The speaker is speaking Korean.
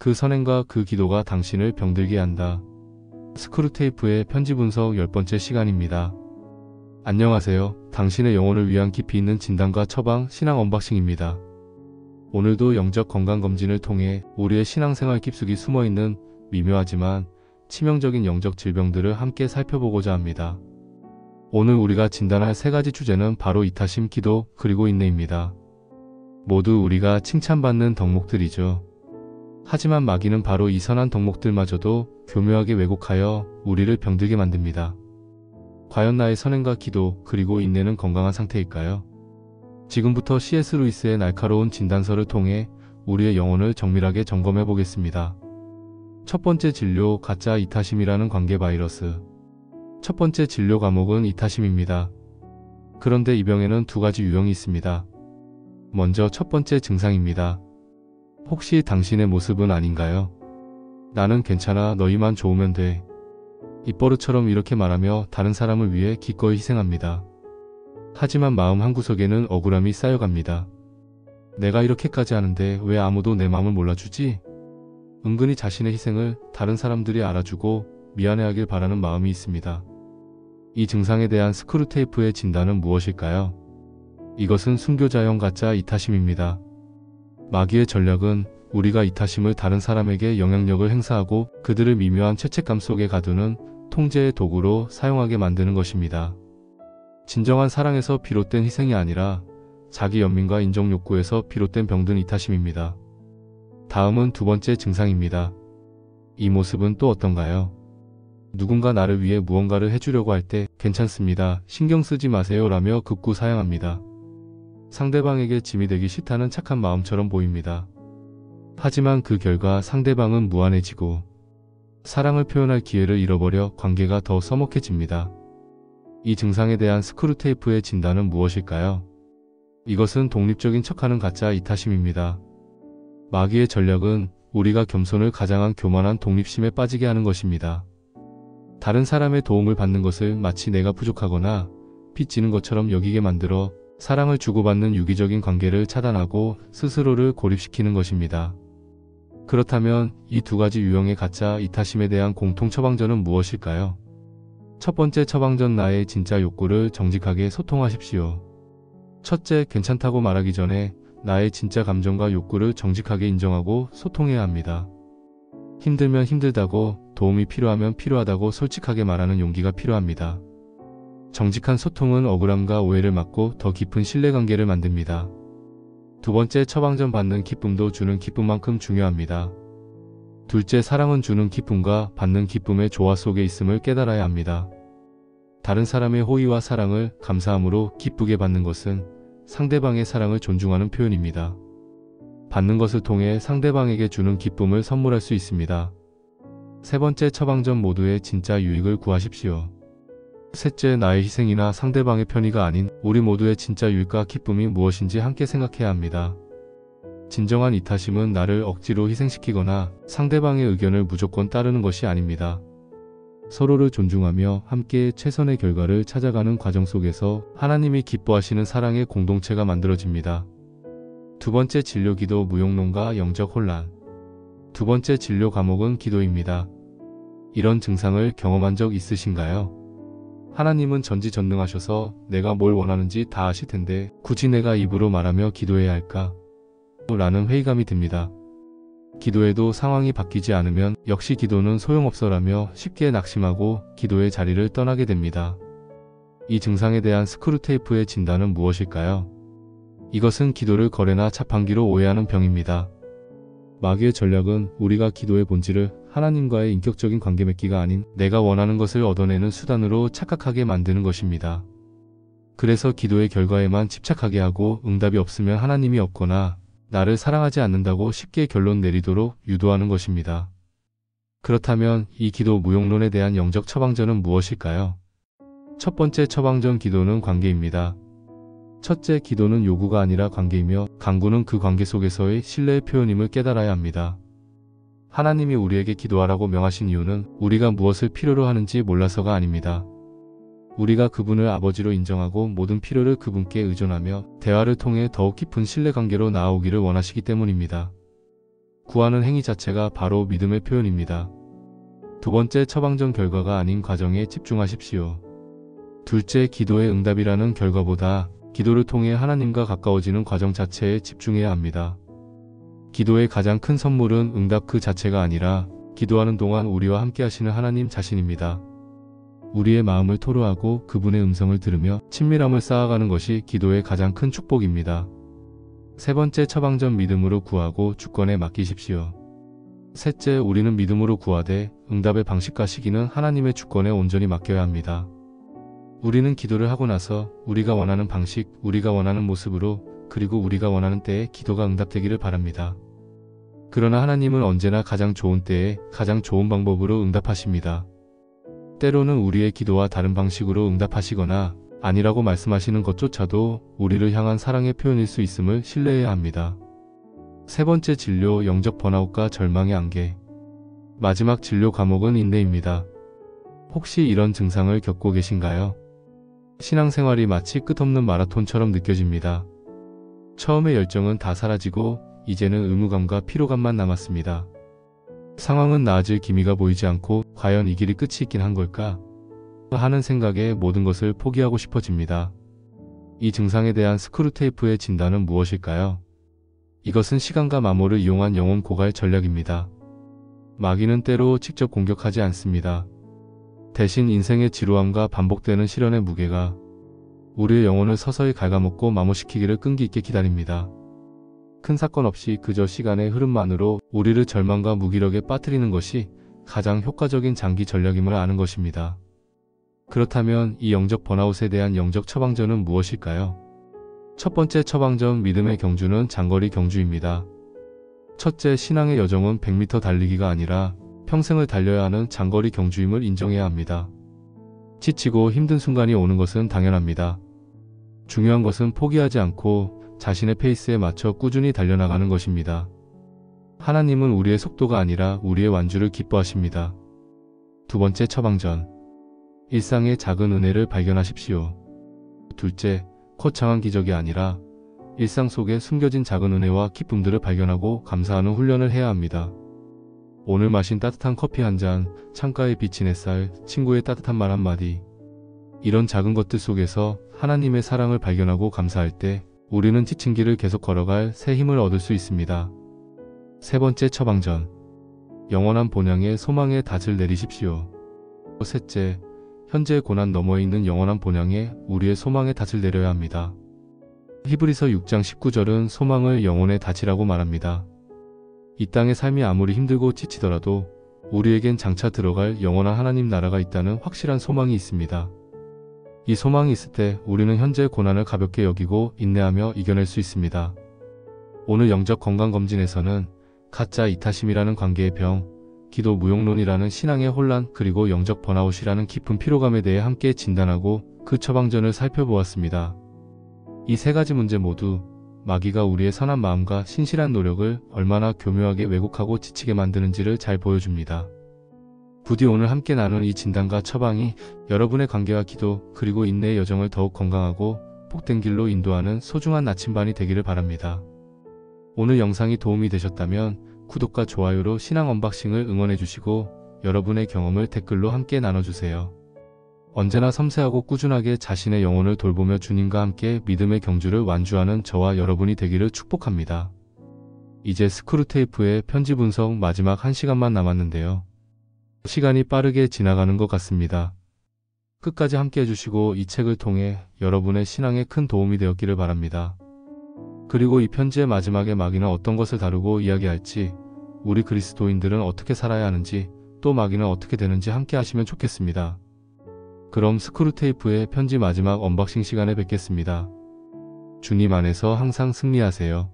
그 선행과 그 기도가 당신을 병들게 한다. 스크루테이프의 편지 분석 10번째 시간입니다. 안녕하세요. 당신의 영혼을 위한 깊이 있는 진단과 처방 신앙 언박싱입니다. 오늘도 영적 건강검진을 통해 우리의 신앙생활 깊숙이 숨어있는 미묘하지만 치명적인 영적 질병들을 함께 살펴보고자 합니다. 오늘 우리가 진단할 세 가지 주제는 바로 이타심, 기도, 그리고 인내입니다. 모두 우리가 칭찬받는 덕목들이죠. 하지만 마귀는 바로 이 선한 덕목들마저도 교묘하게 왜곡하여 우리를 병들게 만듭니다. 과연 나의 선행과 기도, 그리고 인내는 건강한 상태일까요? 지금부터 C.S. 루이스의 날카로운 진단서를 통해 우리의 영혼을 정밀하게 점검해 보겠습니다. 첫 번째 진료, 가짜 이타심이라는 관계 바이러스. 첫 번째 진료 과목은 이타심입니다. 그런데 이 병에는 두 가지 유형이 있습니다. 먼저 첫 번째 증상입니다. 혹시 당신의 모습은 아닌가요? 나는 괜찮아, 너희만 좋으면 돼. 입버릇처럼 이렇게 말하며 다른 사람을 위해 기꺼이 희생합니다. 하지만 마음 한구석에는 억울함이 쌓여갑니다. 내가 이렇게까지 하는데 왜 아무도 내 마음을 몰라주지? 은근히 자신의 희생을 다른 사람들이 알아주고 미안해하길 바라는 마음이 있습니다. 이 증상에 대한 스크루테이프의 진단은 무엇일까요? 이것은 순교자형 가짜 이타심입니다. 마귀의 전략은 우리가 이타심을 다른 사람에게 영향력을 행사하고 그들을 미묘한 죄책감 속에 가두는 통제의 도구로 사용하게 만드는 것입니다. 진정한 사랑에서 비롯된 희생이 아니라 자기 연민과 인정 욕구에서 비롯된 병든 이타심입니다. 다음은 두 번째 증상입니다. 이 모습은 또 어떤가요? 누군가 나를 위해 무언가를 해주려고 할 때 괜찮습니다, 신경 쓰지 마세요 라며 극구 사양합니다. 상대방에게 짐이 되기 싫다는 착한 마음처럼 보입니다. 하지만 그 결과 상대방은 무안해지고 사랑을 표현할 기회를 잃어버려 관계가 더 서먹해집니다. 이 증상에 대한 스크루테이프의 진단은 무엇일까요? 이것은 독립적인 척하는 가짜 이타심입니다. 마귀의 전략은 우리가 겸손을 가장한 교만한 독립심에 빠지게 하는 것입니다. 다른 사람의 도움을 받는 것을 마치 내가 부족하거나 빚지는 것처럼 여기게 만들어 사랑을 주고받는 유기적인 관계를 차단하고 스스로를 고립시키는 것입니다. 그렇다면 이 두 가지 유형의 가짜 이타심에 대한 공통 처방전은 무엇일까요? 첫 번째 처방전, 나의 진짜 욕구를 정직하게 소통하십시오. 첫째, 괜찮다고 말하기 전에 나의 진짜 감정과 욕구를 정직하게 인정하고 소통해야 합니다. 힘들면 힘들다고, 도움이 필요하면 필요하다고 솔직하게 말하는 용기가 필요합니다. 정직한 소통은 억울함과 오해를 막고 더 깊은 신뢰관계를 만듭니다. 두 번째 처방전, 받는 기쁨도 주는 기쁨만큼 중요합니다. 둘째, 사랑은 주는 기쁨과 받는 기쁨의 조화 속에 있음을 깨달아야 합니다. 다른 사람의 호의와 사랑을 감사함으로 기쁘게 받는 것은 상대방의 사랑을 존중하는 표현입니다. 받는 것을 통해 상대방에게 주는 기쁨을 선물할 수 있습니다. 세 번째 처방전, 모두의 진짜 유익을 구하십시오. 셋째, 나의 희생이나 상대방의 편의가 아닌 우리 모두의 진짜 유익과 기쁨이 무엇인지 함께 생각해야 합니다. 진정한 이타심은 나를 억지로 희생시키거나 상대방의 의견을 무조건 따르는 것이 아닙니다. 서로를 존중하며 함께 최선의 결과를 찾아가는 과정 속에서 하나님이 기뻐하시는 사랑의 공동체가 만들어집니다. 두 번째 진료, 기도, 무용론과 영적 혼란. 두 번째 진료 과목은 기도입니다. 이런 증상을 경험한 적 있으신가요? 하나님은 전지전능하셔서 내가 뭘 원하는지 다 아실 텐데 굳이 내가 입으로 말하며 기도해야 할까? 라는 회의감이 듭니다. 기도해도 상황이 바뀌지 않으면 역시 기도는 소용없어라며 쉽게 낙심하고 기도의 자리를 떠나게 됩니다. 이 증상에 대한 스크루테이프의 진단은 무엇일까요? 이것은 기도를 거래나 자판기로 오해하는 병입니다. 마귀의 전략은 우리가 기도의 본질을 하나님과의 인격적인 관계 맺기가 아닌 내가 원하는 것을 얻어내는 수단으로 착각하게 만드는 것입니다. 그래서 기도의 결과에만 집착하게 하고 응답이 없으면 하나님이 없거나 나를 사랑하지 않는다고 쉽게 결론 내리도록 유도하는 것입니다. 그렇다면 이 기도 무용론에 대한 영적 처방전은 무엇일까요? 첫 번째 처방전, 기도는 관계입니다. 첫째, 기도는 요구가 아니라 관계이며 간구는 그 관계 속에서의 신뢰의 표현임을 깨달아야 합니다. 하나님이 우리에게 기도하라고 명하신 이유는 우리가 무엇을 필요로 하는지 몰라서가 아닙니다. 우리가 그분을 아버지로 인정하고 모든 필요를 그분께 의존하며 대화를 통해 더욱 깊은 신뢰관계로 나아오기를 원하시기 때문입니다. 구하는 행위 자체가 바로 믿음의 표현입니다. 두 번째, 처방전 결과가 아닌 과정에 집중하십시오. 둘째, 기도의 응답이라는 결과보다 기도를 통해 하나님과 가까워지는 과정 자체에 집중해야 합니다. 기도의 가장 큰 선물은 응답 그 자체가 아니라 기도하는 동안 우리와 함께 하시는 하나님 자신입니다. 우리의 마음을 토로하고 그분의 음성을 들으며 친밀함을 쌓아가는 것이 기도의 가장 큰 축복입니다. 세 번째, 처방전 믿음으로 구하고 주권에 맡기십시오. 셋째, 우리는 믿음으로 구하되 응답의 방식과 시기는 하나님의 주권에 온전히 맡겨야 합니다. 우리는 기도를 하고 나서 우리가 원하는 방식, 우리가 원하는 모습으로, 그리고 우리가 원하는 때에 기도가 응답되기를 바랍니다. 그러나 하나님은 언제나 가장 좋은 때에 가장 좋은 방법으로 응답하십니다. 때로는 우리의 기도와 다른 방식으로 응답하시거나 아니라고 말씀하시는 것조차도 우리를 향한 사랑의 표현일 수 있음을 신뢰해야 합니다. 세 번째, 진료, 영적 번아웃과 절망의 안개. 마지막 진료 과목은 인내입니다. 혹시 이런 증상을 겪고 계신가요? 신앙생활이 마치 끝없는 마라톤처럼 느껴집니다. 처음에 열정은 다 사라지고 이제는 의무감과 피로감만 남았습니다. 상황은 나아질 기미가 보이지 않고 과연 이 길이 끝이 있긴 한 걸까? 하는 생각에 모든 것을 포기하고 싶어집니다. 이 증상에 대한 스크루테이프의 진단은 무엇일까요? 이것은 시간과 마모를 이용한 영혼 고갈 전략입니다. 마귀는 때로 직접 공격하지 않습니다. 대신 인생의 지루함과 반복되는 시련의 무게가 우리의 영혼을 서서히 갉아먹고 마모시키기를 끈기 있게 기다립니다. 큰 사건 없이 그저 시간의 흐름만으로 우리를 절망과 무기력에 빠뜨리는 것이 가장 효과적인 장기 전략임을 아는 것입니다. 그렇다면 이 영적 번아웃에 대한 영적 처방전은 무엇일까요? 첫 번째 처방전, 믿음의 경주는 장거리 경주입니다. 첫째, 신앙의 여정은 100m 달리기가 아니라 평생을 달려야 하는 장거리 경주임을 인정해야 합니다. 지치고 힘든 순간이 오는 것은 당연합니다. 중요한 것은 포기하지 않고 자신의 페이스에 맞춰 꾸준히 달려나가는 것입니다. 하나님은 우리의 속도가 아니라 우리의 완주를 기뻐하십니다. 두 번째 처방전, 일상의 작은 은혜를 발견하십시오. 둘째, 거창한 기적이 아니라 일상 속에 숨겨진 작은 은혜와 기쁨들을 발견하고 감사하는 훈련을 해야 합니다. 오늘 마신 따뜻한 커피 한 잔, 창가에 비친 햇살, 친구의 따뜻한 말 한마디. 이런 작은 것들 속에서 하나님의 사랑을 발견하고 감사할 때 우리는 지친 길을 계속 걸어갈 새 힘을 얻을 수 있습니다. 세 번째 처방전, 영원한 본향의 소망의 닻을 내리십시오. 셋째, 현재의 고난 너머에 있는 영원한 본향에 우리의 소망의 닻을 내려야 합니다. 히브리서 6장 19절은 소망을 영혼의 닻이라고 말합니다. 이 땅의 삶이 아무리 힘들고 지치더라도 우리에겐 장차 들어갈 영원한 하나님 나라가 있다는 확실한 소망이 있습니다. 이 소망이 있을 때 우리는 현재의 고난을 가볍게 여기고 인내하며 이겨낼 수 있습니다. 오늘 영적 건강검진에서는 가짜 이타심이라는 관계의 병, 기도 무용론이라는 신앙의 혼란, 그리고 영적 번아웃이라는 깊은 피로감에 대해 함께 진단하고 그 처방전을 살펴보았습니다. 이 세 가지 문제 모두 마귀가 우리의 선한 마음과 신실한 노력을 얼마나 교묘하게 왜곡하고 지치게 만드는지를 잘 보여줍니다. 부디 오늘 함께 나눈 이 진단과 처방이 여러분의 관계와 기도 그리고 인내의 여정을 더욱 건강하고 복된 길로 인도하는 소중한 나침반이 되기를 바랍니다. 오늘 영상이 도움이 되셨다면 구독과 좋아요로 신앙 언박싱을 응원해주시고 여러분의 경험을 댓글로 함께 나눠주세요. 언제나 섬세하고 꾸준하게 자신의 영혼을 돌보며 주님과 함께 믿음의 경주를 완주하는 저와 여러분이 되기를 축복합니다. 이제 스크루테이프의 편지 분석 마지막 1시간만 남았는데요. 시간이 빠르게 지나가는 것 같습니다. 끝까지 함께 해주시고 이 책을 통해 여러분의 신앙에 큰 도움이 되었기를 바랍니다. 그리고 이 편지의 마지막에 마귀는 어떤 것을 다루고 이야기할지, 우리 그리스도인들은 어떻게 살아야 하는지, 또 마귀는 어떻게 되는지 함께 하시면 좋겠습니다. 그럼 스크루테이프의 편지 마지막 언박싱 시간에 뵙겠습니다. 주님 안에서 항상 승리하세요.